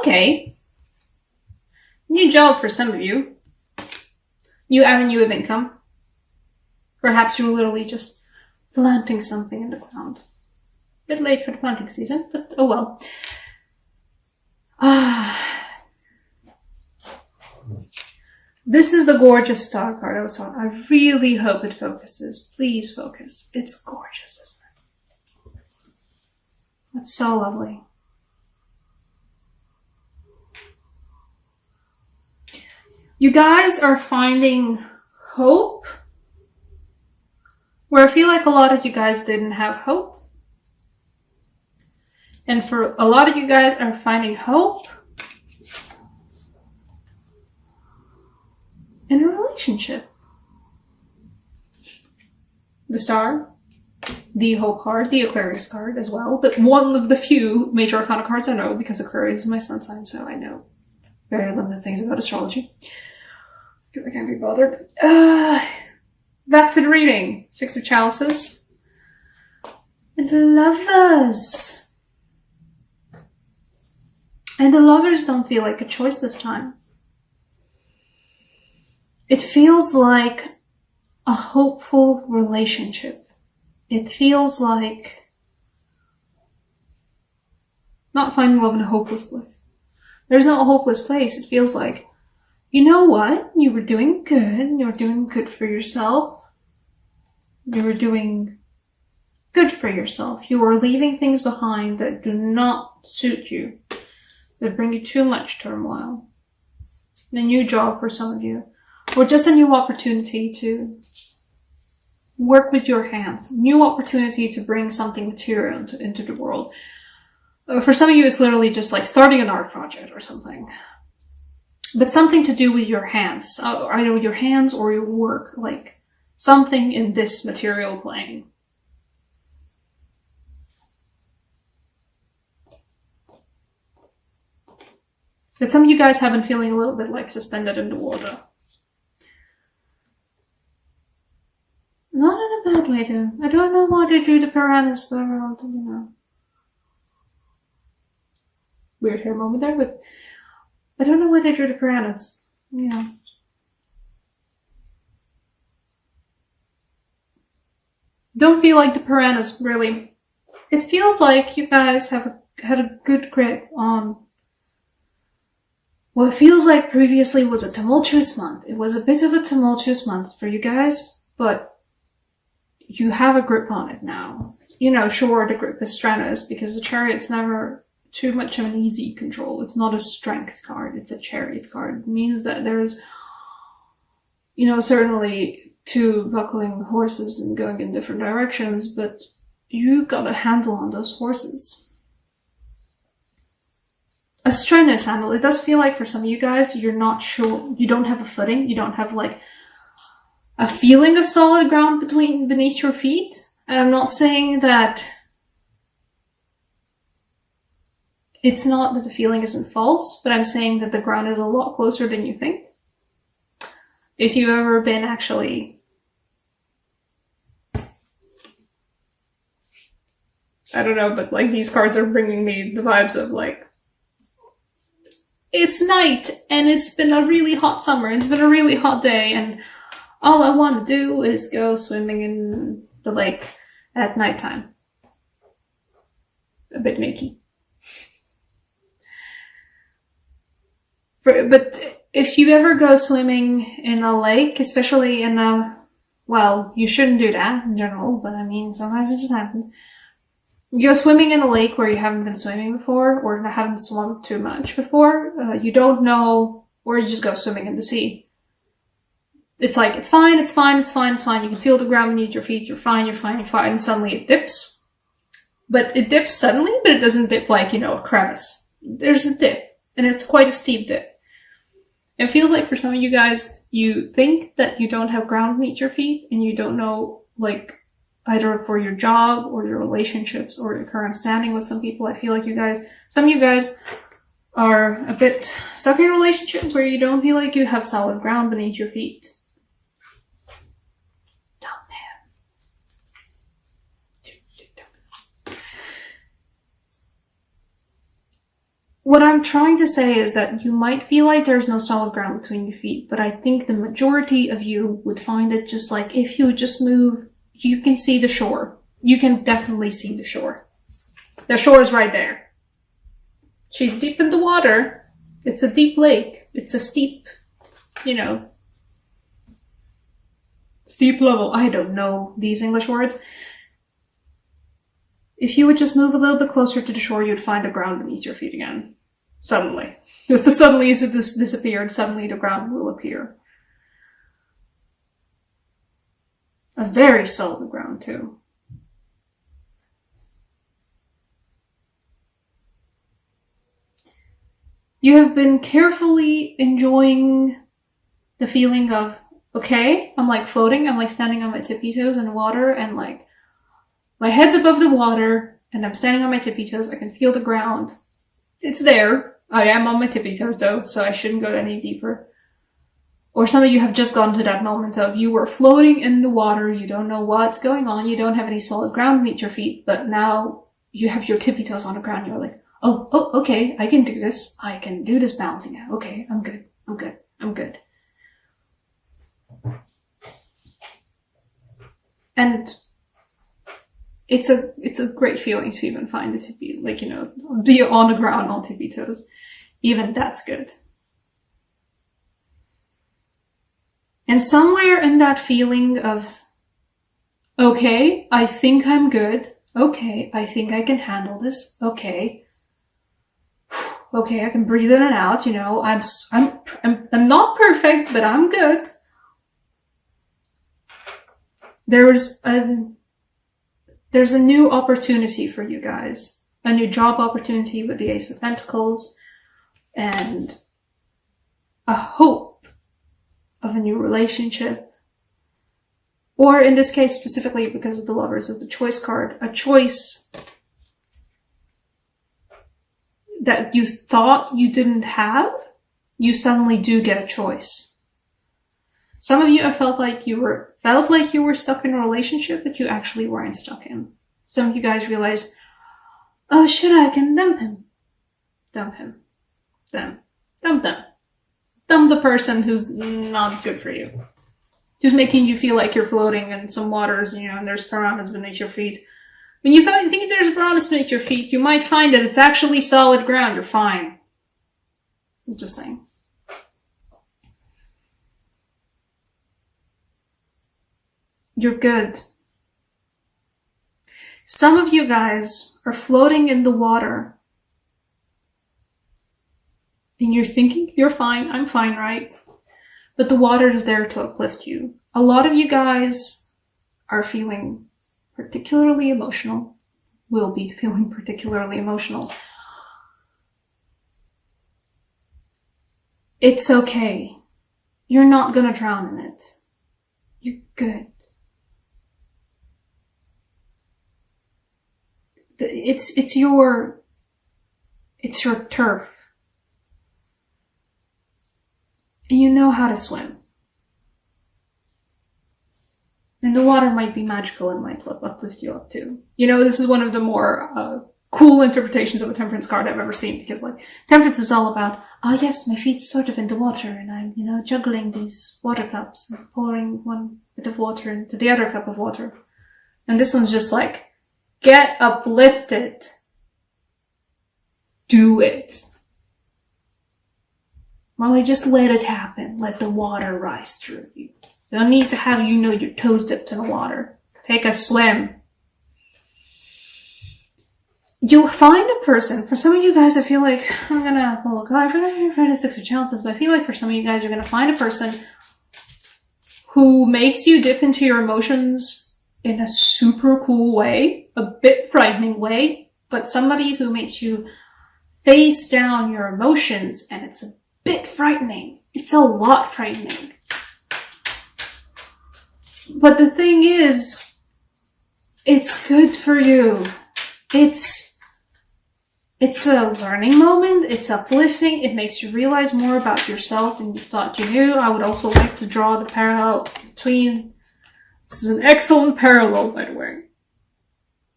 Okay. New job for some of you. New avenue of income. Perhaps you're literally just planting something in the ground. Bit late for the planting season, but oh well. This is the gorgeous star card I was talking. I really hope it focuses. Please focus. It's gorgeous, isn't it? It's so lovely. You guys are finding hope where I feel like a lot of you guys didn't have hope. And for a lot of you guys are finding hope in a relationship. The Star, the Hope card, the Aquarius card as well. But one of the few major arcana cards I know, because Aquarius is my sun sign, so I know very limited things about astrology. Because I can't be bothered. Back to the reading. Six of Chalices. And the Lovers. And the Lovers don't feel like a choice this time. It feels like a hopeful relationship. It feels like not finding love in a hopeless place. There's no hopeless place. It feels like, you know what? You were doing good. You were doing good for yourself. You were doing good for yourself. You were leaving things behind that do not suit you, that bring you too much turmoil. A new job for some of you. Or just a new opportunity to work with your hands. New opportunity to bring something material into the world. For some of you, it's literally just like starting an art project or something. But something to do with your hands. Either your hands or your work. Like something in this material plane. But some of you guys have been feeling a little bit like suspended in the water. Not in a bad way, though. I don't know why they drew the piranhas around, you know. Weird hair moment there, but I don't know why they drew the piranhas, you know. Don't feel like the piranhas, really. It feels like you guys have had a good grip on what feels like previously was a tumultuous month. It was a bit of a tumultuous month for you guys, but you have a grip on it now. You know, sure, the grip is strenuous because the Chariot's never too much of an easy control. It's not a strength card, it's a Chariot card. It means that there's, you know, certainly two buckling horses and going in different directions, but you got a handle on those horses. A strenuous handle. It does feel like for some of you guys, you're not sure, you don't have a footing, you don't have like a feeling of solid ground beneath your feet. And I'm not saying that it's not that the feeling isn't false, but I'm saying that the ground is a lot closer than you think. If you've ever been actually, I don't know, but like these cards are bringing me the vibes of like, it's night and it's been a really hot summer, it's been a really hot day, and all I want to do is go swimming in the lake at nighttime. A bit makey. But if you ever go swimming in a lake, especially in a, well, you shouldn't do that in general, but I mean, sometimes it just happens. You go swimming in a lake where you haven't been swimming before, or haven't swum too much before, you don't know, or you just go swimming in the sea. It's like, it's fine, it's fine, it's fine, it's fine. You can feel the ground beneath your feet, you're fine, you're fine, you're fine, and suddenly it dips. But it dips suddenly, but it doesn't dip like, you know, a crevice. There's a dip, and it's quite a steep dip. It feels like for some of you guys, you think that you don't have ground beneath your feet, and you don't know, like, either for your job, or your relationships, or your current standing with some people. I feel like you guys, some of you guys are a bit stuck in a relationship where you don't feel like you have solid ground beneath your feet. what I'm trying to say is that you might feel like there's no solid ground between your feet, but I think the majority of you would find it just like if you just move, you can see the shore. You can definitely see the shore. The shore is right there. She's deep in the water. It's a deep lake. It's a steep, steep level. I don't know these English words. If you would just move a little bit closer to the shore, you'd find the ground beneath your feet again. Suddenly. Just as suddenly as it disappeared, suddenly the ground will appear. A very solid ground, too. You have been carefully enjoying the feeling of, okay, I'm like floating, I'm like standing on my tippy toes in the water, and like my head's above the water, and I'm standing on my tippy toes. I can feel the ground. It's there. I am on my tippy toes though, so I shouldn't go any deeper. Or some of you have just gotten to that moment of you were floating in the water, you don't know what's going on, you don't have any solid ground beneath your feet, but now you have your tippy toes on the ground, you're like, oh, okay, I can do this. I can do this balancing out. Okay, I'm good. And it's a great feeling to even find it to be like, be on the ground on tippy toes. Even that's good. And somewhere in that feeling of, okay, I think I'm good. Okay, I think I can handle this. Okay, I can breathe in and out. I'm not perfect, but I'm good. There's a new opportunity for you guys, a new job opportunity with the Ace of Pentacles, and a hope of a new relationship. Or in this case, specifically because of the Lovers of the Choice card, a choice that you thought you didn't have, you suddenly do get a choice. Some of you have felt like you were stuck in a relationship that you actually weren't stuck in. Some of you guys realized, oh shit, I can dump him. Dump him. Dump them. Dump the person who's not good for you. Who's making you feel like you're floating in some waters, and there's piranhas beneath your feet. When you think there's piranhas beneath your feet, you might find that it's actually solid ground. You're fine. I'm just saying. You're good. Some of you guys are floating in the water. And you're thinking, you're fine, I'm fine, right? But the water is there to uplift you. A lot of you guys are feeling particularly emotional, will be feeling particularly emotional. It's okay. You're not gonna drown in it. You're good. It's your turf. And you know how to swim. And the water might be magical and might uplift you up too. This is one of the more cool interpretations of a Temperance card I've ever seen, because Temperance is all about, yes, my feet's sort of in the water and I'm, juggling these water cups and pouring one bit of water into the other cup of water. And this one's just like, get uplifted. Do it. Molly, just let it happen. Let the water rise through you. You don't need to have, your toes dipped in the water. Take a swim. You'll find a person. For some of you guys, I feel like, I forgot the Six of Chalices, but I feel like for some of you guys, you're going to find a person who makes you dip into your emotions in a super cool way, a bit frightening way, but somebody who makes you face down your emotions, and it's a bit frightening. It's a lot frightening. But the thing is, it's good for you. It's a learning moment. It's uplifting. It makes you realize more about yourself than you thought you knew. I would also like to draw the parallel between... This is an excellent parallel, by the way.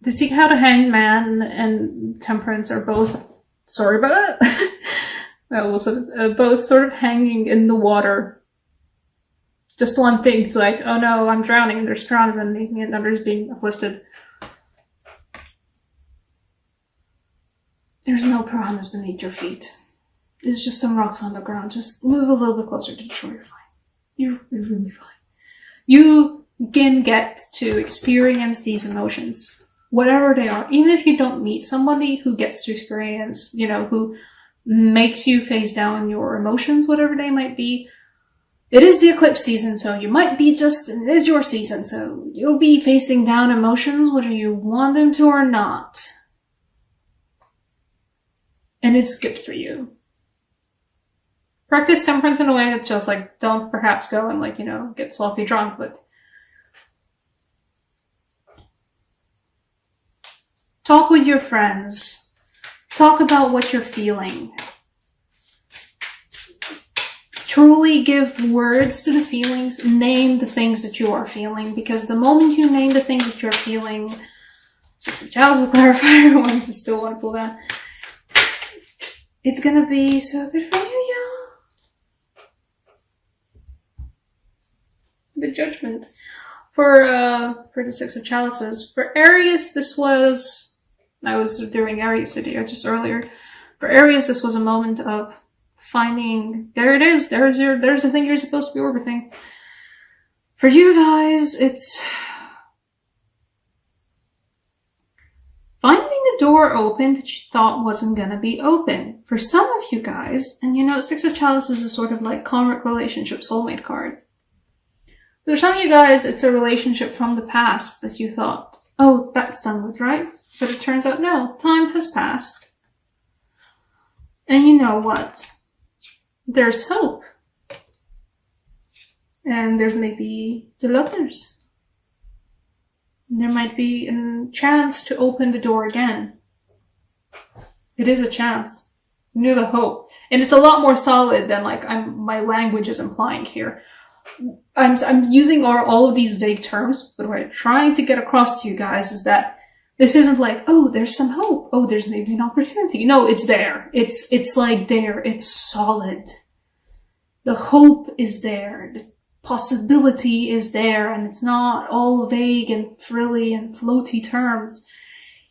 To see how the Hanged Man and Temperance are both sorry about that. Both sort of hanging in the water. Just one thing, it's like, oh no, I'm drowning, and there's piranhas underneath me, and others being uplifted. There's no piranhas beneath your feet. It's just some rocks on the ground. Just move a little bit closer to the shore, you're fine. You're really fine. You can get to experience these emotions, whatever they are. Even if you don't meet somebody who gets to experience, who makes you face down your emotions, whatever they might be. It is the eclipse season, so you might be it is your season, so you'll be facing down emotions whether you want them to or not. And it's good for you. Practice temperance in a way that just don't perhaps go and get sloppy drunk, but talk with your friends. Talk about what you're feeling. Truly give words to the feelings. Name the things that you are feeling, because the moment you name the things that you're feeling, Six of Chalices clarifier, once I still want to pull that, it's gonna be so good for you, y'all. The Judgment. For the Six of Chalices. For Aries, I was doing Aries video just earlier. For Aries, this was a moment of finding, there it is, there's the thing you're supposed to be orbiting. For you guys, it's finding a door open that you thought wasn't gonna be open. For some of you guys, and Six of Chalices is a sort of karmic relationship soulmate card. For some of you guys, it's a relationship from the past that you thought, oh, that's done with, right? But it turns out, no, time has passed. And you know what? There's hope. And there's maybe the lovers. There might be a chance to open the door again. It is a chance. It is a hope. And it's a lot more solid than my language is implying here. I'm using all of these vague terms, but what I'm trying to get across to you guys is that this isn't oh, there's some hope. Oh, there's maybe an opportunity. No, it's there. It's there. It's solid. The hope is there. The possibility is there, and it's not all vague and frilly and floaty terms.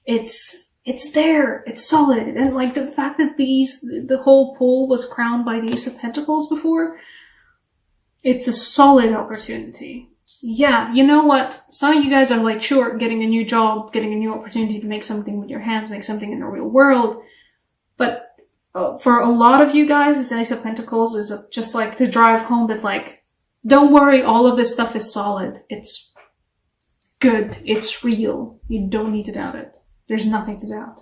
It's there. It's solid. And the fact that the whole pool was crowned by the Ace of Pentacles before, it's a solid opportunity. Yeah, you know what? Some of you guys are sure, getting a new job, getting a new opportunity to make something with your hands, make something in the real world. But for a lot of you guys, this Ace of Pentacles is just to drive home that don't worry, all of this stuff is solid. It's good. It's real. You don't need to doubt it. There's nothing to doubt.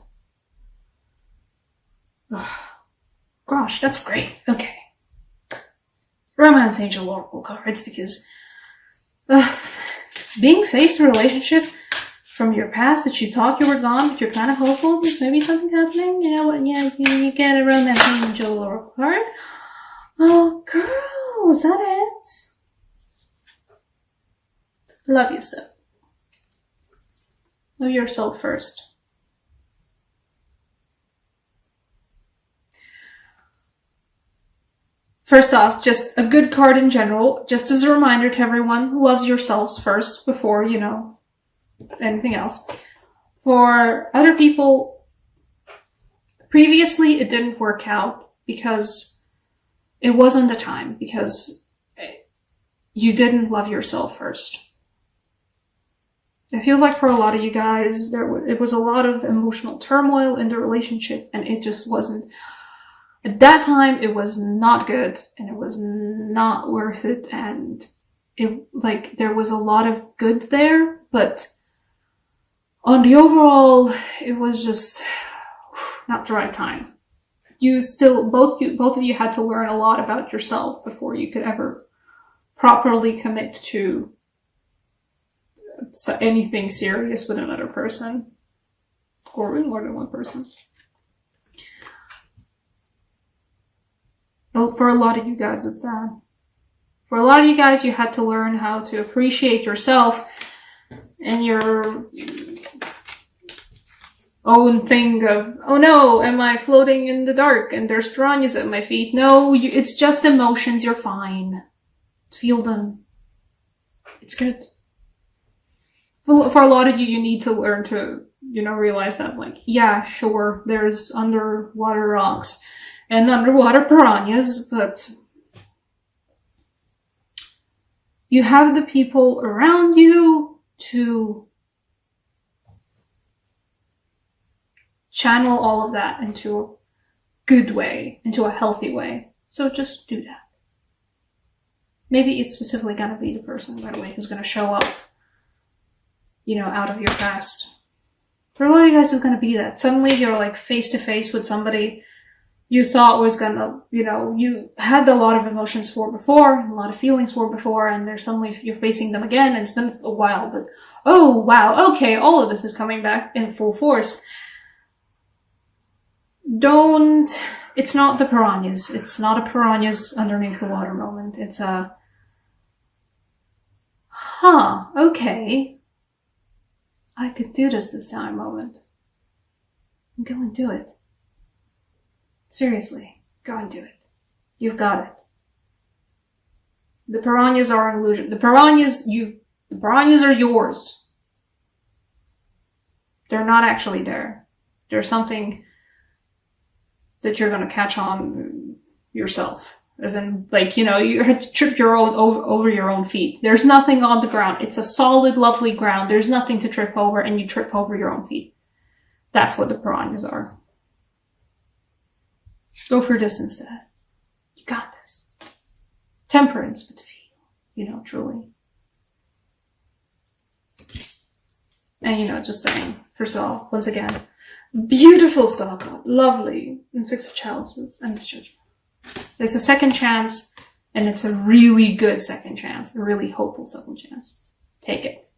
Gosh, that's great. Okay. Romance Angel Oracle cards, because being faced with a relationship from your past that you thought you were gone, but you're kind of hopeful there's maybe something happening. You know what? Yeah, you get a Romance Angel Oracle card. Oh, girl, is that it? Love yourself. Love yourself first. First off, just a good card in general, just as a reminder to everyone, love yourselves first before, anything else. For other people, previously it didn't work out because it wasn't the time, because you didn't love yourself first. It feels like for a lot of you guys, it was a lot of emotional turmoil in the relationship, and it just wasn't. At that time, it was not good, and it was not worth it, and there was a lot of good there, but on the overall, it was just not the right time. Both of you had to learn a lot about yourself before you could ever properly commit to anything serious with another person, or with more than one person. For a lot of you guys, it's that. For a lot of you guys, you had to learn how to appreciate yourself and own thing of, oh no, am I floating in the dark and there's piranhas at my feet? No, it's just emotions, you're fine. Feel them. It's good. For a lot of you, you need to learn to, realize that, like, yeah, sure, there's underwater rocks and underwater piranhas, but you have the people around you to channel all of that into a good way, into a healthy way. So just do that. Maybe it's specifically gonna be the person, by the way, who's gonna show up, out of your past. For a lot of you guys, it's gonna be that. Suddenly you're like face to face with somebody you thought was gonna, you had a lot of emotions for before, a lot of feelings for before, and you're facing them again, and it's been a while, but oh wow, okay, all of this is coming back in full force. It's not the piranhas. It's not a piranhas underneath the water moment. It's a, okay, I could do this time moment. Go and do it. Seriously, go and do it. You've got it. The piranhas are an illusion. The piranhas are yours. They're not actually there. There's something that you're gonna catch on yourself. As in, like, you have to trip over your own feet. There's nothing on the ground. It's a solid, lovely ground. There's nothing to trip over, and you trip over your own feet. That's what the piranhas are. Go for this instead. You got this. Temperance, but feel, truly. And, just saying, first of all, once again, beautiful Stalker, lovely, and Six of Chalices, and the Judgment. There's a second chance, and it's a really good second chance, a really hopeful second chance. Take it.